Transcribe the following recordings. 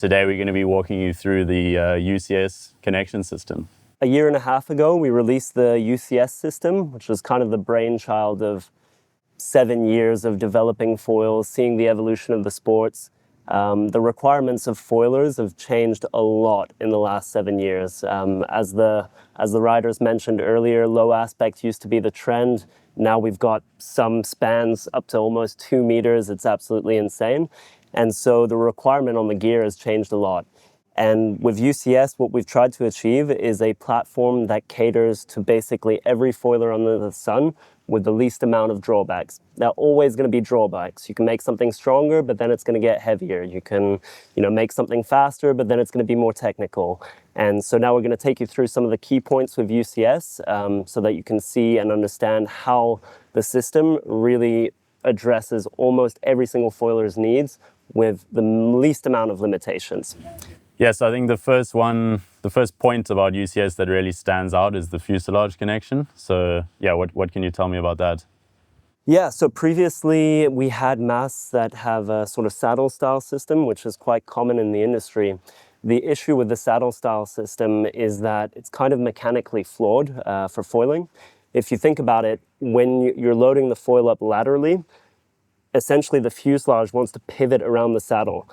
Today we're going to be walking you through the UCS connection system. A year and a half ago, we released the UCS system, which was kind of the brainchild of 7 years of developing foils, seeing the evolution of the sports. The requirements of foilers have changed a lot in the last 7 years. As the riders mentioned earlier, low aspect used to be the trend. Now we've got some spans up to almost 2 meters. It's absolutely insane. And so the requirement on the gear has changed a lot. And with UCS, what we've tried to achieve is a platform that caters to basically every foiler under the sun with the least amount of drawbacks. There are always going to be drawbacks. You can make something stronger, but then it's going to get heavier. You can, make something faster, but then it's going to be more technical. And so now we're going to take you through some of the key points with UCS so that you can see and understand how the system really addresses almost every single foiler's needs with the least amount of limitations. Yes, I think the first point about UCS that really stands out is the fuselage connection. So yeah, what can you tell me about that? Yeah, so previously we had masts that have a sort of saddle style system, which is quite common in the industry. The issue with the saddle style system is that it's kind of mechanically flawed for foiling. If you think about it, when you're loading the foil up laterally, essentially the fuselage wants to pivot around the saddle.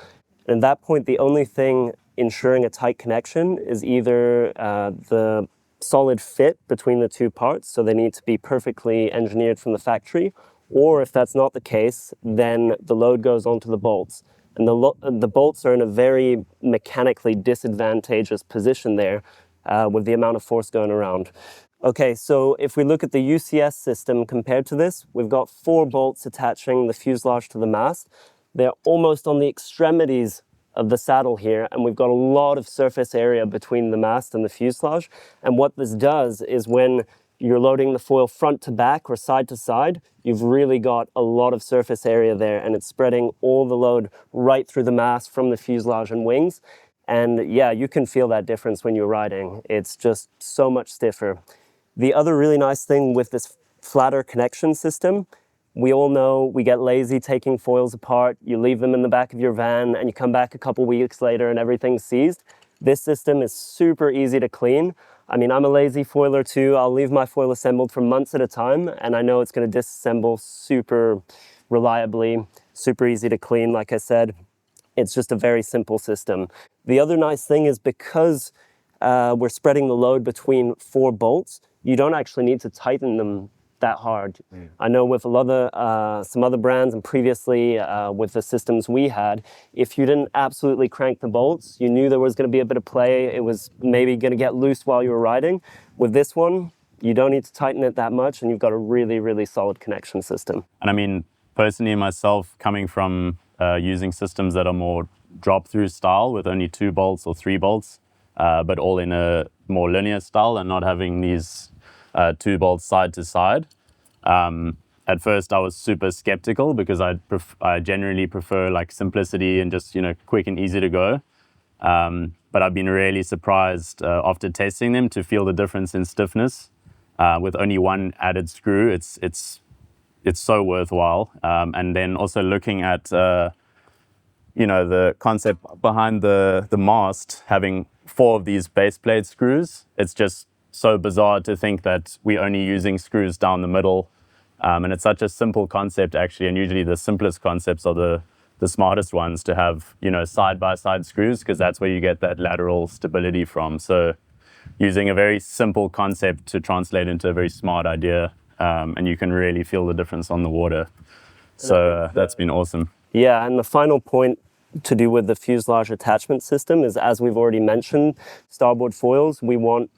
And at that point, the only thing ensuring a tight connection is either the solid fit between the two parts, so they need to be perfectly engineered from the factory, or if that's not the case, then the load goes onto the bolts. And the bolts are in a very mechanically disadvantageous position there with the amount of force going around. Okay, so if we look at the UCS system compared to this, we've got 4 bolts attaching the fuselage to the mast. They're almost on the extremities of the saddle here, and we've got a lot of surface area between the mast and the fuselage. And what this does is when you're loading the foil front to back or side to side, you've really got a lot of surface area there, and it's spreading all the load right through the mast from the fuselage and wings. And yeah, you can feel that difference when you're riding. It's just so much stiffer. The other really nice thing with this flatter connection system, we all know we get lazy taking foils apart. You leave them in the back of your van and you come back a couple weeks later and everything's seized. This system is super easy to clean. I mean, I'm a lazy foiler too. I'll leave my foil assembled for months at a time, and I know it's going to disassemble super reliably, super easy to clean, like I said. It's just a very simple system. The other nice thing is because we're spreading the load between 4 bolts, you don't actually need to tighten them that hard. I know with some other brands and previously with the systems we had, if you didn't absolutely crank the bolts, you knew there was going to be a bit of play. It was maybe going to get loose while you were riding. With this one, you don't need to tighten it that much, and you've got a really, really solid connection system. And I mean, personally myself, coming from using systems that are more drop-through style with only 2 bolts or 3 bolts, but all in a more linear style and not having these 2 bolts side to side. At first I was super skeptical because I generally prefer like simplicity and just, quick and easy to go. But I've been really surprised after testing them to feel the difference in stiffness. With only 1 added screw, it's so worthwhile. And then also looking at, the concept behind the mast, having 4 of these base plate screws, it's just so bizarre to think that we're only using screws down the middle. And it's such a simple concept actually, and usually the simplest concepts are the smartest ones to have, side-by-side screws, because that's where you get that lateral stability from. So using a very simple concept to translate into a very smart idea, and you can really feel the difference on the water. So that's been awesome. Yeah, and the final point to do with the fuselage attachment system is, as we've already mentioned, Starboard foils, we want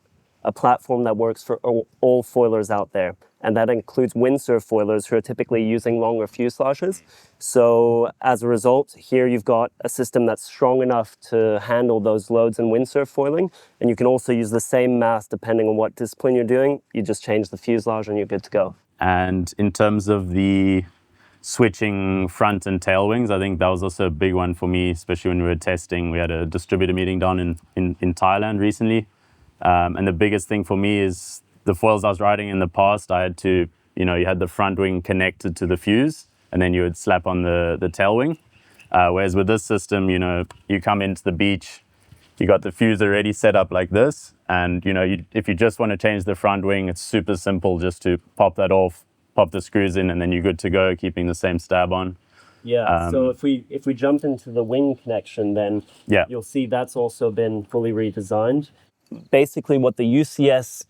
a platform that works for all foilers out there. And that includes windsurf foilers who are typically using longer fuselages. So as a result, here you've got a system that's strong enough to handle those loads in windsurf foiling. And you can also use the same mast depending on what discipline you're doing. You just change the fuselage and you're good to go. And in terms of the switching front and tail wings, I think that was also a big one for me, especially when we were testing. We had a distributor meeting down in Thailand recently. And the biggest thing for me is the foils I was riding in the past, I had to, you had the front wing connected to the fuse, and then you would slap on the tail wing. Whereas with this system, you come into the beach, you got the fuse already set up like this, and if you just want to change the front wing, it's super simple just to pop that off, pop the screws in, and then you're good to go, keeping the same stab on. Yeah, so if we jump into the wing connection, then you'll see that's also been fully redesigned. Basically, what the UCS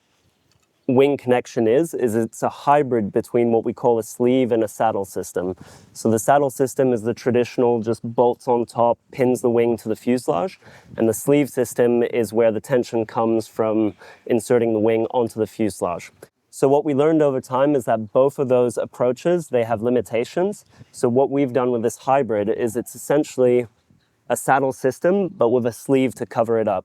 wing connection is it's a hybrid between what we call a sleeve and a saddle system. So the saddle system is the traditional, just bolts on top, pins the wing to the fuselage, and the sleeve system is where the tension comes from inserting the wing onto the fuselage. So what we learned over time is that both of those approaches, they have limitations. So what we've done with this hybrid is it's essentially a saddle system, but with a sleeve to cover it up.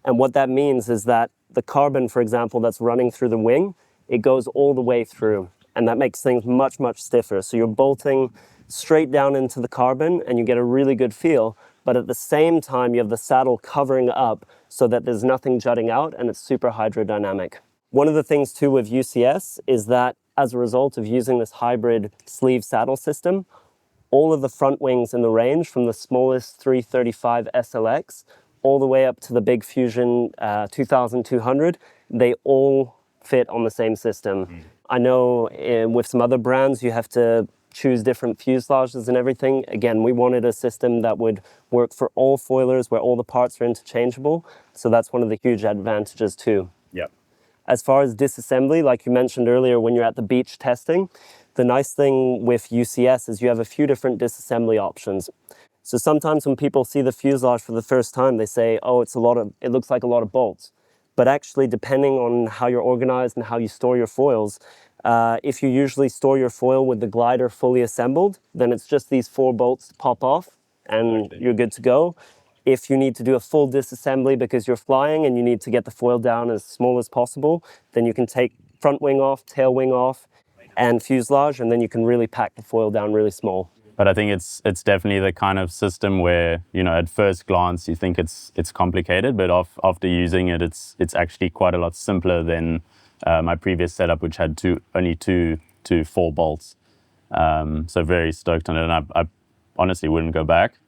And what that means is that the carbon, for example, that's running through the wing, it goes all the way through. And that makes things much, much stiffer. So you're bolting straight down into the carbon and you get a really good feel. But at the same time, you have the saddle covering up so that there's nothing jutting out and it's super hydrodynamic. One of the things too with UCS is that as a result of using this hybrid sleeve saddle system, all of the front wings in the range, from the smallest 335 SLX all the way up to the big Fusion 2200, they all fit on the same system. I know with some other brands, you have to choose different fuselages and everything. Again, we wanted a system that would work for all foilers where all the parts are interchangeable. So that's one of the huge advantages too. Yep. As far as disassembly, like you mentioned earlier, when you're at the beach testing, the nice thing with UCS is you have a few different disassembly options. So sometimes when people see the fuselage for the first time, they say, oh, it looks like a lot of bolts. But actually, depending on how you're organized and how you store your foils, if you usually store your foil with the glider fully assembled, then it's just these 4 bolts to pop off and you're good to go. If you need to do a full disassembly because you're flying and you need to get the foil down as small as possible, then you can take front wing off, tail wing off, and fuselage, and then you can really pack the foil down really small. But I think it's definitely the kind of system where, at first glance you think it's complicated, but after using it, it's actually quite a lot simpler than my previous setup, which had only two to 4 bolts. So very stoked on it, and I honestly wouldn't go back.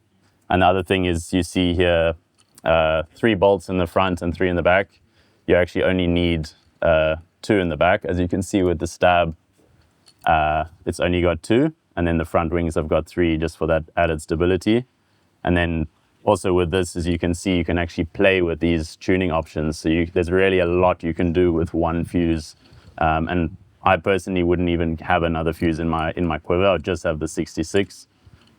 And the other thing is, you see here 3 bolts in the front and 3 in the back. You actually only need 2 in the back, as you can see with the stab. It's only got 2. And then the front wings have got 3 just for that added stability. And then also with this, as you can see, you can actually play with these tuning options. So there's really a lot you can do with one fuse. And I personally wouldn't even have another fuse in my quiver. I'd just have the 66.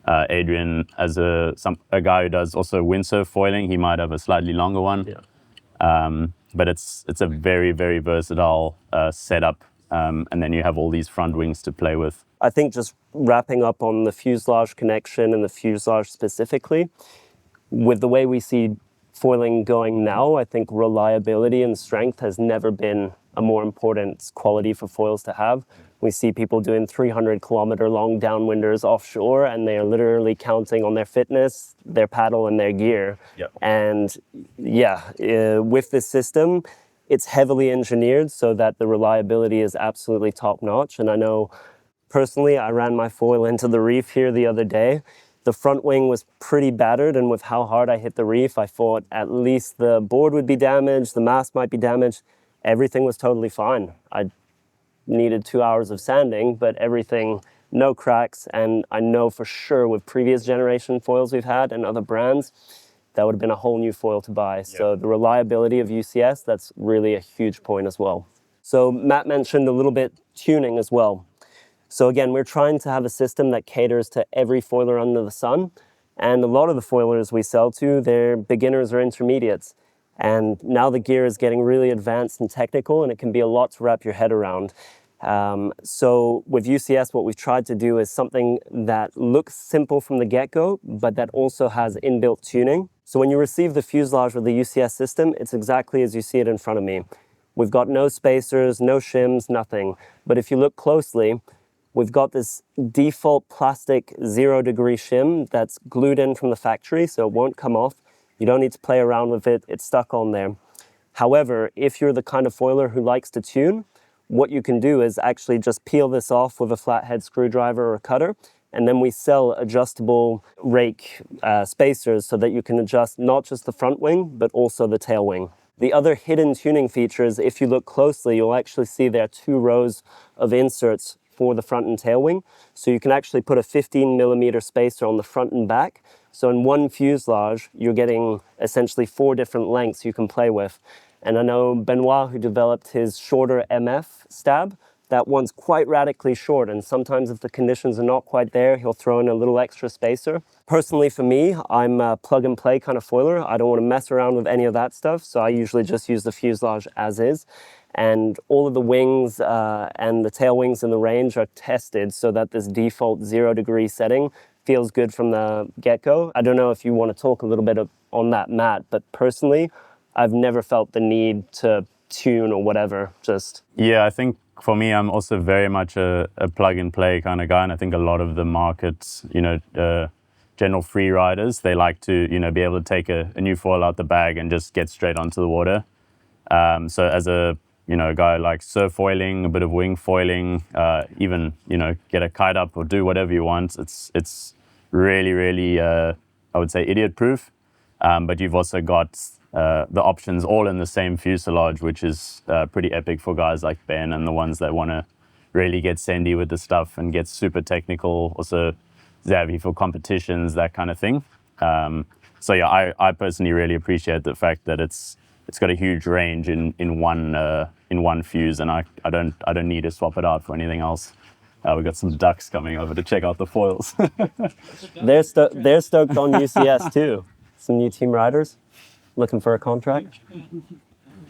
Adrien, as a guy who does also windsurf foiling, he might have a slightly longer one. Yeah. But it's a very, very versatile setup. And then you have all these front wings to play with. I think just wrapping up on the fuselage connection and the fuselage specifically, with the way we see foiling going now, I think reliability and strength has never been a more important quality for foils to have. We see people doing 300-kilometer long downwinders offshore, and they are literally counting on their fitness, their paddle, and their gear. Yep. And with this system, it's heavily engineered so that the reliability is absolutely top-notch. And I know personally, I ran my foil into the reef here the other day. The front wing was pretty battered, and with how hard I hit the reef, I thought at least the board would be damaged, the mast might be damaged. Everything was totally fine. I needed 2 hours of sanding, but everything, no cracks. And I know for sure with previous generation foils we've had and other brands, that would have been a whole new foil to buy. Yep. So the reliability of UCS, that's really a huge point as well. So Matt mentioned a little bit tuning as well. So again, we're trying to have a system that caters to every foiler under the sun. And a lot of the foilers we sell to, they're beginners or intermediates. And now the gear is getting really advanced and technical, and it can be a lot to wrap your head around. So with UCS, what we've tried to do is something that looks simple from the get-go, but that also has inbuilt tuning. So when you receive the fuselage with the UCS system, it's exactly as you see it in front of me. We've got no spacers, no shims, nothing. But if you look closely, we've got this default plastic 0-degree shim that's glued in from the factory, so it won't come off. You don't need to play around with it, it's stuck on there. However, if you're the kind of foiler who likes to tune, what you can do is actually just peel this off with a flathead screwdriver or cutter, And then we sell adjustable rake spacers so that you can adjust not just the front wing, but also the tail wing. The other hidden tuning features, if you look closely, you'll actually see there are 2 rows of inserts for the front and tail wing. So you can actually put a 15 millimeter spacer on the front and back. So in one fuselage, you're getting essentially 4 different lengths you can play with. And I know Benoit, who developed his shorter MF stab, that one's quite radically short, and sometimes if the conditions are not quite there, he'll throw in a little extra spacer. Personally, for me, I'm a plug and play kind of foiler. I don't want to mess around with any of that stuff, so I usually just use the fuselage as is. And all of the wings and the tail wings in the range are tested so that this default 0 degree setting feels good from the get-go. I don't know if you want to talk a little bit on that, Matt, but personally, I've never felt the need to tune or whatever, just... Yeah, I think for me, I'm also very much a plug and play kind of guy. And I think a lot of the markets, general free riders, they like to, be able to take a new foil out the bag and just get straight onto the water. So as a guy like surf foiling, a bit of wing foiling, even, get a kite up or do whatever you want. It's really, really, I would say idiot proof. But you've also got the options all in the same fuselage, which is pretty epic for guys like Ben and the ones that want to really get sendy with the stuff and get super technical. Also Xavi for competitions, that kind of thing. So yeah, I personally really appreciate the fact that it's got a huge range in one fuse, and I don't need to swap it out for anything else. We've got some ducks coming over to check out the foils. They're stoked on UCS too. Some new team riders looking for a contract.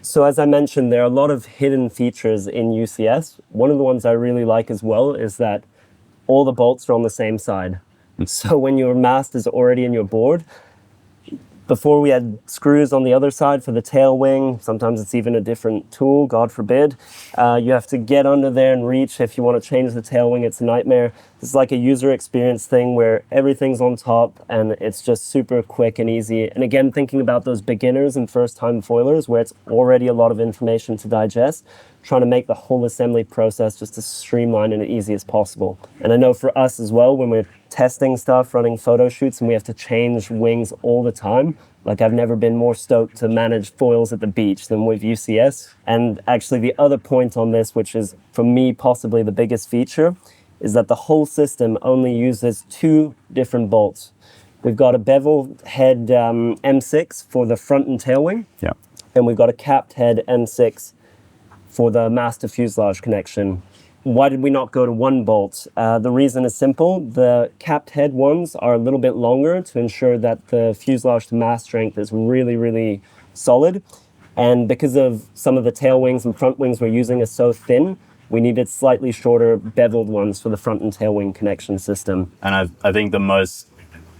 So as I mentioned, there are a lot of hidden features in UCS. One of the ones I really like as well is that all the bolts are on the same side. So when your mast is already in your board, before we had screws on the other side for the tail wing. Sometimes it's even a different tool, God forbid. You have to get under there and reach. If you want to change the tail wing, it's a nightmare. It's like a user experience thing where everything's on top and it's just super quick and easy. And again, thinking about those beginners and first-time foilers where it's already a lot of information to digest, trying to make the whole assembly process just as streamlined and easy as possible. And I know for us as well, when we're testing stuff, running photo shoots, and we have to change wings all the time, like I've never been more stoked to manage foils at the beach than with UCS. And actually the other point on this, which is for me possibly the biggest feature, is that the whole system only uses 2 different bolts. We've got a bevel head M6 for the front and tail wing, yeah, and we've got a capped head M6 for the master fuselage connection. Why did we not go to 1 bolt? The reason is simple. The capped head ones are a little bit longer to ensure that the fuselage to mast strength is really, really solid. And because of some of the tail wings and front wings we're using are so thin, we needed slightly shorter beveled ones for the front and tail wing connection system. And I think the most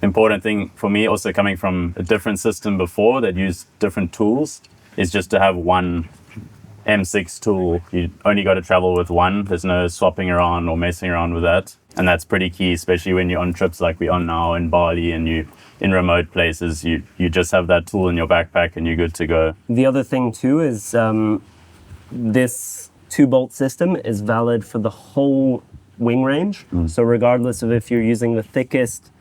important thing for me, also coming from a different system before that used different tools, is just to have 1 M6 tool. You only got to travel with 1. There's no swapping around or messing around with that. And that's pretty key, especially when you're on trips like we're on now in Bali and you in remote places. You just have that tool in your backpack and you're good to go. The other thing too is this 2-bolt system is valid for the whole wing range. So regardless of if you're using the thickest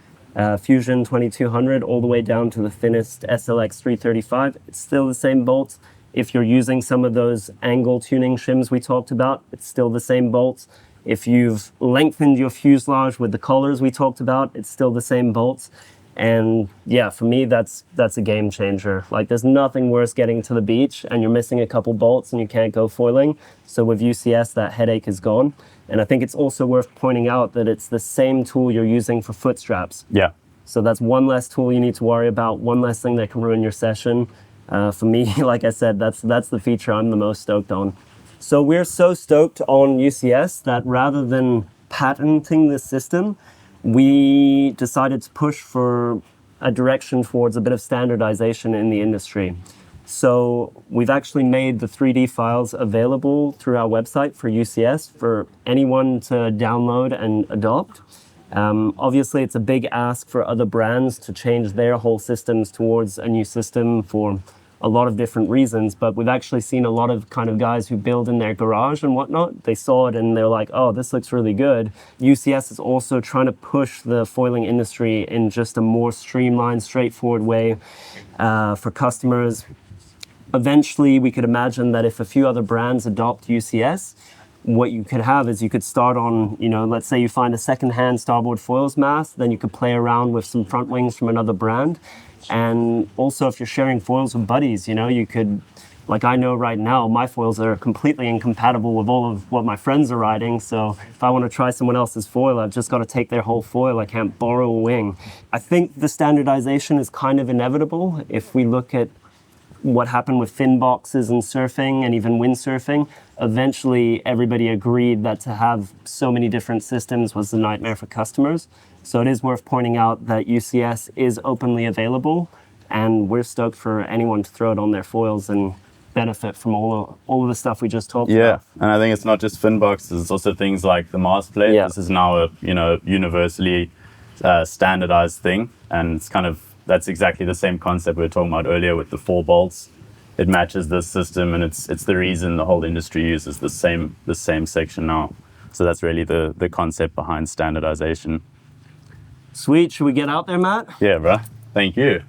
Fusion 2200 all the way down to the thinnest SLX 335, it's still the same bolts. If you're using some of those angle tuning shims we talked about, it's still the same bolts. If you've lengthened your fuselage with the collars we talked about, it's still the same bolts. And yeah, for me, that's a game changer. Like there's nothing worse getting to the beach and you're missing a couple bolts and you can't go foiling. So with UCS, that headache is gone. And I think it's also worth pointing out that it's the same tool you're using for foot straps. Yeah. So that's 1 less tool you need to worry about, 1 less thing that can ruin your session. For me, like I said, that's the feature I'm the most stoked on. So we're so stoked on UCS that rather than patenting this system, we decided to push for a direction towards a bit of standardization in the industry. So we've actually made the 3D files available through our website for UCS for anyone to download and adopt. Obviously, it's a big ask for other brands to change their whole systems towards a new system for a lot of different reasons, but we've actually seen a lot of kind of guys who build in their garage and whatnot. They saw it and they're like, oh, this looks really good. UCS is also trying to push the foiling industry in just a more streamlined, straightforward way for customers. Eventually, we could imagine that if a few other brands adopt UCS, what you could have is you could start on, let's say you find a secondhand Starboard foils mast, then you could play around with some front wings from another brand. And also if you're sharing foils with buddies, you could, like I know right now, my foils are completely incompatible with all of what my friends are riding. So if I want to try someone else's foil, I've just got to take their whole foil. I can't borrow a wing. I think the standardization is kind of inevitable. If we look at what happened with fin boxes and surfing and even windsurfing, eventually everybody agreed that to have so many different systems was a nightmare for customers. So it is worth pointing out that UCS is openly available, and we're stoked for anyone to throw it on their foils and benefit from all of the stuff we just talked about. Yeah, and I think it's not just fin boxes, it's also things like the mast plate. Yeah. This is now a universally standardized thing, and it's that's exactly the same concept we were talking about earlier with the 4 bolts. It matches this system, and it's the reason the whole industry uses the same section now. So that's really the concept behind standardization. Sweet, should we get out there, Matt? Yeah, bro. Thank you.